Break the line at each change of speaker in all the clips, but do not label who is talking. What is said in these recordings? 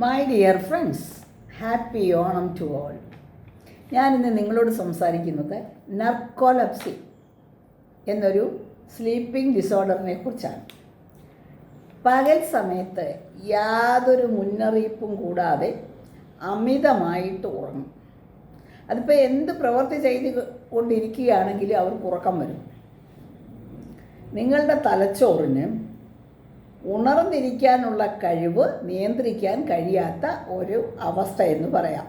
My dear friends, happy Onam to all. ഞാനിന്ന് നിങ്ങളോട് സംസാരിക്കുന്നത് നർക്കോലെപ്സി എന്നൊരു സ്ലീപ്പിംഗ് ഡിസോർഡറിനെ കുറിച്ചാണ്. പകൽ സമയത്ത് യാതൊരു മുന്നറിയിപ്പും കൂടാതെ അമിതമായിട്ട് ഉറങ്ങും. അതിപ്പോൾ എന്ത് പ്രവൃത്തി ചെയ്ത് കൊണ്ടിരിക്കുകയാണെങ്കിലും അവർക്ക് ഉറക്കം വരും. നിങ്ങളുടെ തലച്ചോറിന് ഉണർന്നിരിക്കാനുള്ള കഴിവ് നിയന്ത്രിക്കാൻ കഴിയാത്ത ഒരു അവസ്ഥ എന്ന് പറയാം.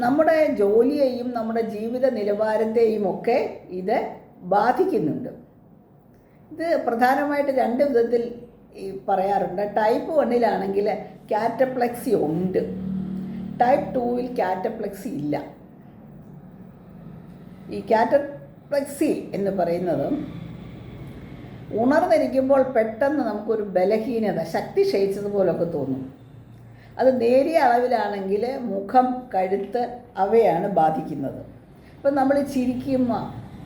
നമ്മുടെ ജോലിയെയും നമ്മുടെ ജീവിത നിലവാരത്തെയും ഒക്കെ ഇത് ബാധിക്കുന്നുണ്ട്. ഇത് പ്രധാനമായിട്ട് രണ്ട് വിധത്തിൽ പറയാറുണ്ട്. ടൈപ്പ് 1 കാറ്റപ്ലെക്സി ഉണ്ട്, ടൈപ്പ് 2 കാറ്റപ്ലെക്സി ഇല്ല. ഈ കാറ്റപ്ലെക്സി എന്ന് പറയുന്നത് ഉണർന്നിരിക്കുമ്പോൾ പെട്ടെന്ന് നമുക്കൊരു ബലഹീനത, ശക്തി ക്ഷയിച്ചതുപോലൊക്കെ തോന്നും. അത് നേരിയ അളവിലാണെങ്കിൽ മുഖം, കഴുത്ത് അവയാണ് ബാധിക്കുന്നത്. ഇപ്പം നമ്മൾ ചിരിക്കുമ്പോൾ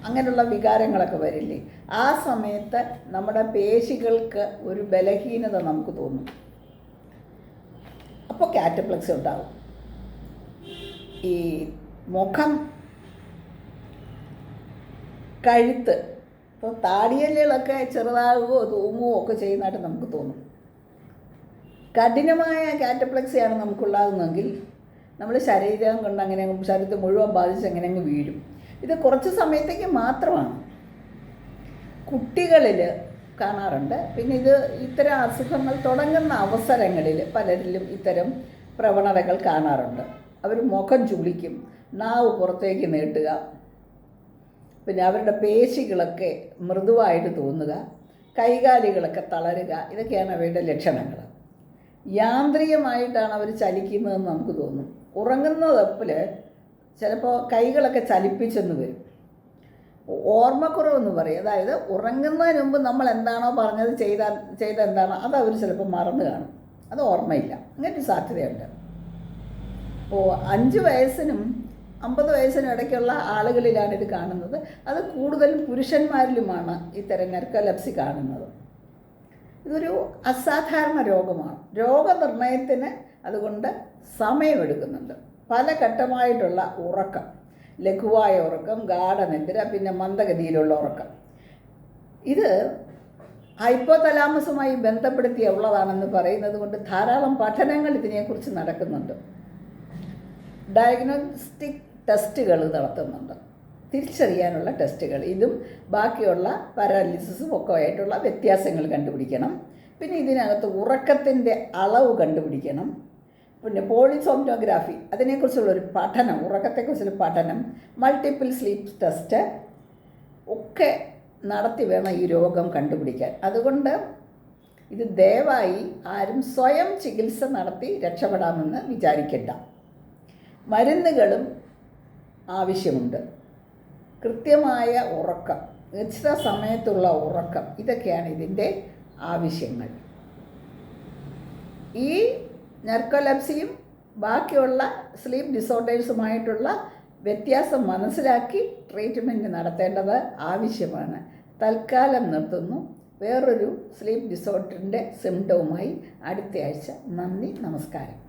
അങ്ങനെയുള്ള വികാരങ്ങളൊക്കെ വരില്ലേ, ആ സമയത്ത് നമ്മുടെ പേശികൾക്ക് ഒരു ബലഹീനത നമുക്ക് തോന്നും. അപ്പോൾ കാറ്റപ്ലെക്സി ഉണ്ടാകും. ഈ മുഖം, കഴുത്ത്, ഇപ്പോൾ താടിയല്ലുകളൊക്കെ ചെറുതാകുകയോ തൂങ്ങുകയോ ഒക്കെ ചെയ്യുന്നതായിട്ട് നമുക്ക് തോന്നും. കഠിനമായ കാറ്റപ്ലെക്സിയാണ് നമുക്കുണ്ടാകുന്നതെങ്കിൽ നമ്മൾ ശരീരം കൊണ്ട് അങ്ങനെ ശരീരത്തെ മുഴുവൻ ബാധിച്ച് അങ്ങനെ അങ്ങ് വീഴും. ഇത് കുറച്ച് സമയത്തേക്ക് മാത്രമാണ്. കുട്ടികളിൽ കാണാറുണ്ട്. പിന്നെ ഇത്തരം അസുഖങ്ങൾ തുടങ്ങുന്ന അവസരങ്ങളിൽ പലരിലും ഇത്തരം പ്രവണതകൾ കാണാറുണ്ട്. അവർ മുഖം ചുളിക്കും, നാവ് പുറത്തേക്ക് നീട്ടുക, പിന്നെ അവരുടെ പേശികളൊക്കെ മൃദുവായിട്ട് തോന്നുക, കൈകാലുകളൊക്കെ തളരുക, ഇതൊക്കെയാണ് അവരുടെ ലക്ഷണങ്ങൾ. യാന്ത്രികമായിട്ടാണ് അവർ ചലിക്കുന്നതെന്ന് നമുക്ക് തോന്നും. ഉറങ്ങുന്നതപ്പിൽ ചിലപ്പോൾ കൈകളൊക്കെ ചലിപ്പിച്ചെന്ന് വരും. ഓർമ്മക്കുറവെന്ന് പറയും. അതായത് ഉറങ്ങുന്നതിന് മുമ്പ് നമ്മൾ എന്താണോ പറഞ്ഞത് ചെയ്ത എന്താണോ അത് അവർ ചിലപ്പോൾ മറന്നു കാണും, അത് ഓർമ്മയില്ല. അങ്ങനൊരു സാധ്യതയുണ്ട്. അപ്പോൾ 5 വയസ്സിനും 50 വയസ്സിനും ഇടയ്ക്കുള്ള ആളുകളിലാണ് ഇത് കാണുന്നത്. അത് കൂടുതലും പുരുഷന്മാരിലുമാണ് ഇത്തരം നർക്കോലെപ്സി കാണുന്നത്. ഇതൊരു അസാധാരണ രോഗമാണ്. രോഗനിർണയത്തിന് അതുകൊണ്ട് സമയമെടുക്കുന്നുണ്ട്. പല ഘട്ടമായിട്ടുള്ള ഉറക്കം, ലഘുവായ ഉറക്കം, ഗാഢനിദ്ര, പിന്നെ മന്ദഗതിയിലുള്ള ഉറക്കം, ഇത് ഹൈപ്പോതലാമസുമായി ബന്ധപ്പെടുത്തിയുള്ളതാണെന്ന് പറയുന്നത് കൊണ്ട് ധാരാളം പഠനങ്ങൾ ഇതിനെക്കുറിച്ച് നടക്കുന്നുണ്ട്. ഡയഗ്നോസ്റ്റിക് ടെസ്റ്റുകൾ നടത്തുന്നുണ്ട്, തിരിച്ചറിയാനുള്ള ടെസ്റ്റുകൾ. ഇതും ബാക്കിയുള്ള പാരാലിസിസും ഒക്കെ ആയിട്ടുള്ള വ്യത്യാസങ്ങൾ കണ്ടുപിടിക്കണം. പിന്നെ ഇതിനകത്ത് ഉറക്കത്തിൻ്റെ അളവ് കണ്ടുപിടിക്കണം. പിന്നെ പോളിസോംനോഗ്രാഫി, അതിനെക്കുറിച്ചുള്ളൊരു പഠനം, ഉറക്കത്തെക്കുറിച്ചുള്ള പഠനം, മൾട്ടിപ്പിൾ സ്ലീപ്പ് ടെസ്റ്റ് ഒക്കെ നടത്തി വേണം ഈ രോഗം കണ്ടുപിടിക്കാൻ. അതുകൊണ്ട് ഇത് ദയവായി ആരും സ്വയം ചികിത്സ നടത്തി രക്ഷപ്പെടാമെന്ന് വിചാരിക്കണ്ട. മരുന്നുകളും ആവശ്യമുണ്ട്. കൃത്യമായ ഉറക്കം, നിശ്ചിത സമയത്തുള്ള ഉറക്കം, ഇതൊക്കെയാണ് ഇതിൻ്റെ ആവശ്യങ്ങൾ. ഈ നർക്കോലെപ്സിയും ബാക്കിയുള്ള സ്ലീപ്പ് ഡിസോർഡേഴ്സുമായിട്ടുള്ള വ്യത്യാസം മനസ്സിലാക്കി ട്രീറ്റ്മെൻറ്റ് നടത്തേണ്ടത് ആവശ്യമാണ്. തൽക്കാലം നിർത്തുന്നു. വേറൊരു സ്ലീപ്പ് ഡിസോർഡറിൻ്റെ സിംറ്റവുമായി അടുത്ത ആഴ്ച. നന്ദി, നമസ്കാരം.